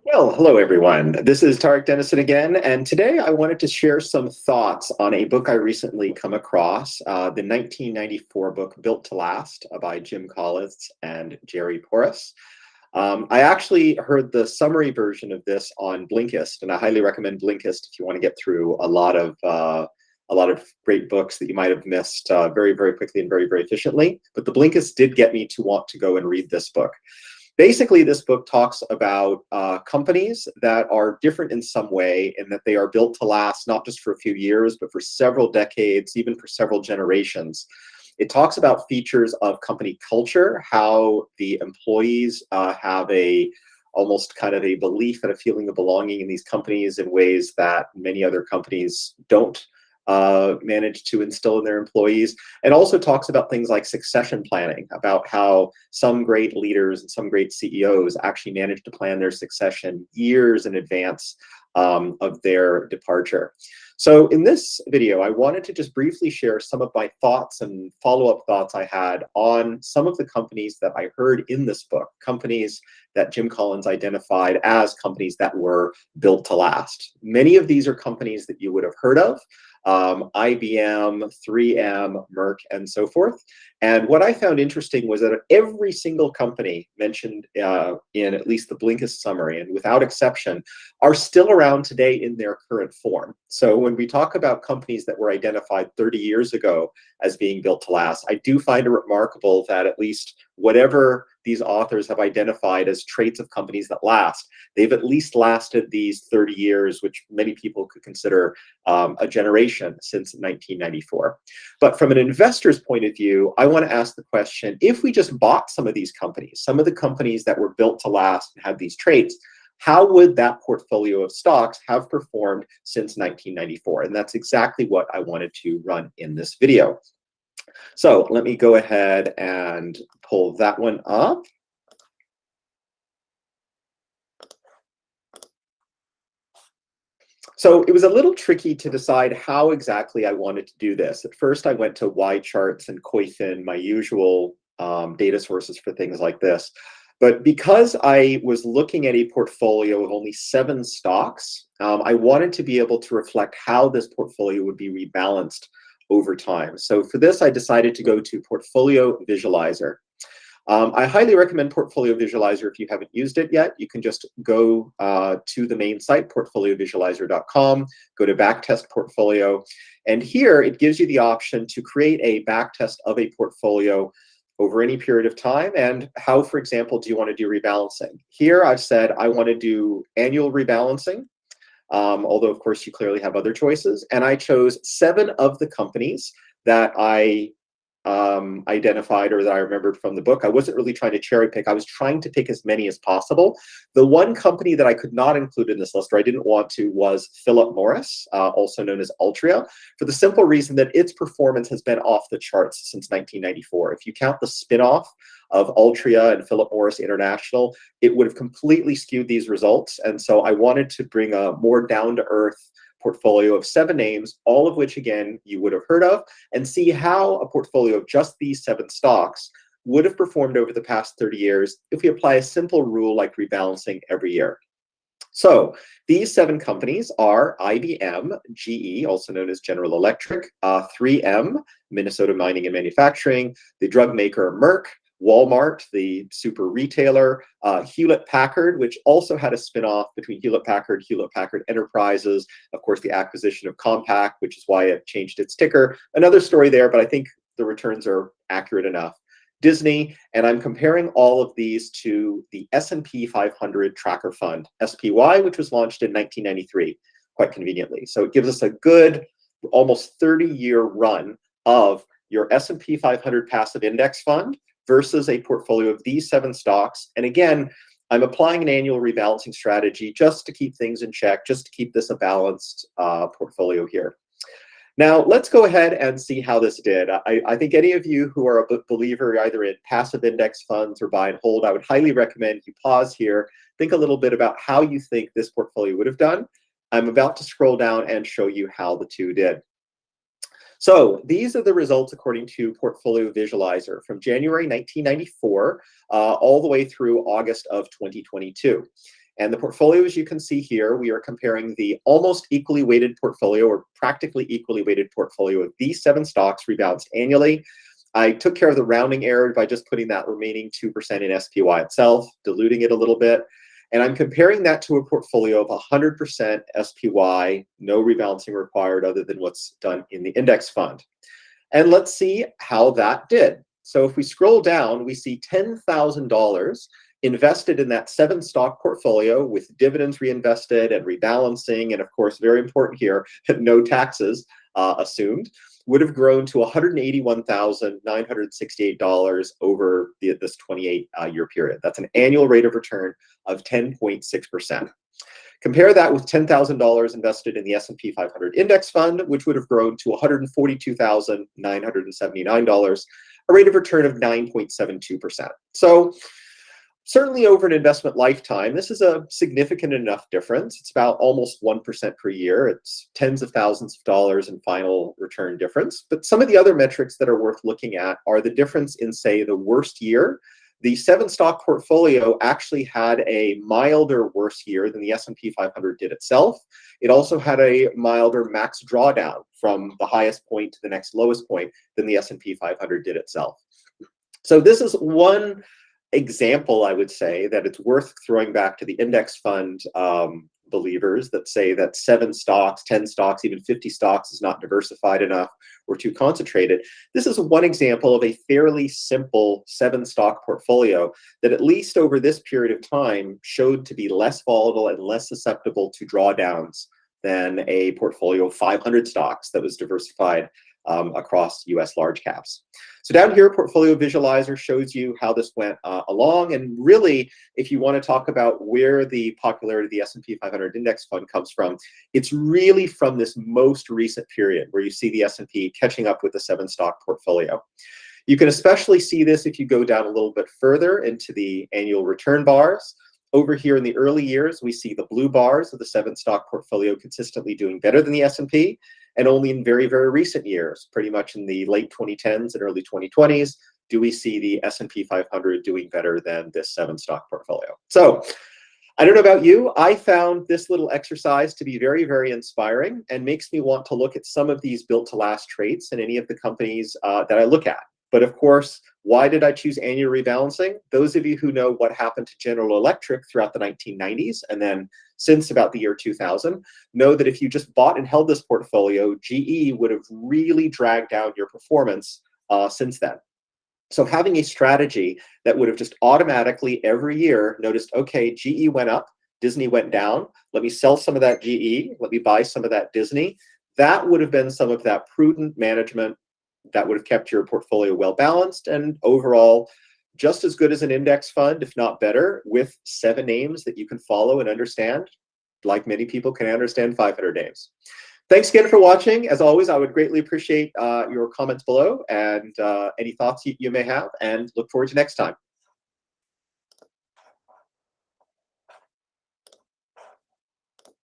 Well, hello everyone. This is Tarek Dennison again, and today I wanted to share some thoughts on a book I recently come across, the 1994 book Built to Last by Jim Collins and Jerry Porras. I actually heard the summary version of this on Blinkist, and I highly recommend Blinkist if you want to get through a lot of great books that you might have missed very, very quickly and very, very efficiently. But the Blinkist did get me to want to go and read this book. Basically, this book talks about companies that are different in some way, and that they are built to last not just for a few years, but for several decades, even for several generations. It talks about features of company culture, how the employees have almost kind of a belief and a feeling of belonging in these companies in ways that many other companies don't manage to instill in their employees, and also talks about things like succession planning, about how some great leaders and some great CEOs actually manage to plan their succession years in advance of their departure. So in this video, I wanted to just briefly share some of my thoughts and follow-up thoughts I had on some of the companies that I heard in this book, companies that Jim Collins identified as companies that were built to last. Many of these are companies that you would have heard of, IBM, 3M, Merck, and so forth. And what I found interesting was that every single company mentioned in at least the Blinkist summary, and without exception, are still around today in their current form. So when we talk about companies that were identified 30 years ago as being built to last, I do find it remarkable that at least whatever these authors have identified as traits of companies that last, they've at least lasted these 30 years, which many people could consider a generation since 1994. But from an investor's point of view, I want to ask the question, if we just bought some of these companies, some of the companies that were built to last and had these traits, how would that portfolio of stocks have performed since 1994? And that's exactly what I wanted to run in this video. So let me go ahead and pull that one up. So it was a little tricky to decide how exactly I wanted to do this. At first, I went to Y charts and Koyfin, my usual data sources for things like this. But because I was looking at a portfolio of only 7 stocks, I wanted to be able to reflect how this portfolio would be rebalanced over time. So for this, I decided to go to Portfolio Visualizer. I highly recommend Portfolio Visualizer if you haven't used it yet. You can just go to the main site, portfoliovisualizer.com, go to Backtest Portfolio, and here it gives you the option to create a backtest of a portfolio over any period of time, and how, for example, do you want to do rebalancing? Here I've said I want to do annual rebalancing, although of course you clearly have other choices, and I chose 7 of the companies that I identified or that I remembered from the book. I wasn't really trying to cherry pick. I was trying to pick as many as possible. The one company that I could not include in this list, or I didn't want to, was Philip Morris, also known as Altria, for the simple reason that its performance has been off the charts since 1994. If you count the spinoff of Altria and Philip Morris International, it would have completely skewed these results. And so I wanted to bring a more down-to-earth portfolio of 7 names, all of which, again, you would have heard of, and see how a portfolio of just these 7 stocks would have performed over the past 30 years if we apply a simple rule like rebalancing every year. So these 7 companies are IBM, GE, also known as General Electric, 3M, Minnesota Mining and Manufacturing, the drug maker Merck, Walmart, the super retailer, Hewlett-Packard, which also had a spinoff between Hewlett-Packard Enterprises, of course, the acquisition of Compaq, which is why it changed its ticker. Another story there, but I think the returns are accurate enough. Disney, and I'm comparing all of these to the S&P 500 Tracker Fund, SPY, which was launched in 1993, quite conveniently. So it gives us a good, almost 30-year run of your S&P 500 passive index fund versus a portfolio of these 7 stocks. And again, I'm applying an annual rebalancing strategy just to keep things in check, just to keep this a balanced portfolio here. Now, let's go ahead and see how this did. I think any of you who are a believer either in passive index funds or buy and hold, I would highly recommend you pause here, think a little bit about how you think this portfolio would have done. I'm about to scroll down and show you how the two did. So these are the results according to Portfolio Visualizer from January 1994 all the way through August of 2022. And the portfolio, as you can see here, we are comparing the almost equally weighted portfolio, or practically equally weighted portfolio of these 7 stocks rebalanced annually. I took care of the rounding error by just putting that remaining 2% in SPY itself, diluting it a little bit. And I'm comparing that to a portfolio of 100% SPY, no rebalancing required other than what's done in the index fund. And let's see how that did. So if we scroll down, we see $10,000 invested in that 7 stock portfolio with dividends reinvested and rebalancing, and of course, very important here, no taxes assumed, would have grown to $181,968 over this 28-year period. That's an annual rate of return of 10.6%. Compare that with $10,000 invested in the S&P 500 index fund, which would have grown to $142,979, a rate of return of 9.72%. So certainly over an investment lifetime, this is a significant enough difference. It's about almost 1% per year. It's tens of thousands of dollars in final return difference. But some of the other metrics that are worth looking at are the difference in, say, the worst year. The 7 stock portfolio actually had a milder worse year than the S&P 500 did itself. It also had a milder max drawdown from the highest point to the next lowest point than the S&P 500 did itself. So this is one example, I would say, that it's worth throwing back to the index fund believers that say that 7 stocks, 10 stocks, even 50 stocks is not diversified enough or too concentrated. This is one example of a fairly simple 7 stock portfolio that, at least over this period of time, showed to be less volatile and less susceptible to drawdowns than a portfolio of 500 stocks that was diversified across US large caps. So down here, Portfolio Visualizer shows you how this went along. And really, if you want to talk about where the popularity of the S&P 500 index fund comes from, it's really from this most recent period where you see the S&P catching up with the 7 stock portfolio. You can especially see this if you go down a little bit further into the annual return bars. Over here in the early years, we see the blue bars of the 7 stock portfolio consistently doing better than the S&P. And only in very, very recent years, pretty much in the late 2010s and early 2020s, do we see the S&P 500 doing better than this 7 stock portfolio. So I don't know about you, I found this little exercise to be very, very inspiring and makes me want to look at some of these built to last traits in any of the companies that I look at. But of course, why did I choose annual rebalancing? Those of you who know what happened to General Electric throughout the 1990s and then since about the year 2000, know that if you just bought and held this portfolio, GE would have really dragged down your performance since then. So having a strategy that would have just automatically every year noticed, okay, GE went up, Disney went down, let me sell some of that GE, let me buy some of that Disney, that would have been some of that prudent management that would have kept your portfolio well balanced and overall just as good as an index fund, if not better, with 7 names that you can follow and understand, like many people can understand 500 names. Thanks again for watching. As always, I would greatly appreciate your comments below and any thoughts you may have, and look forward to next time.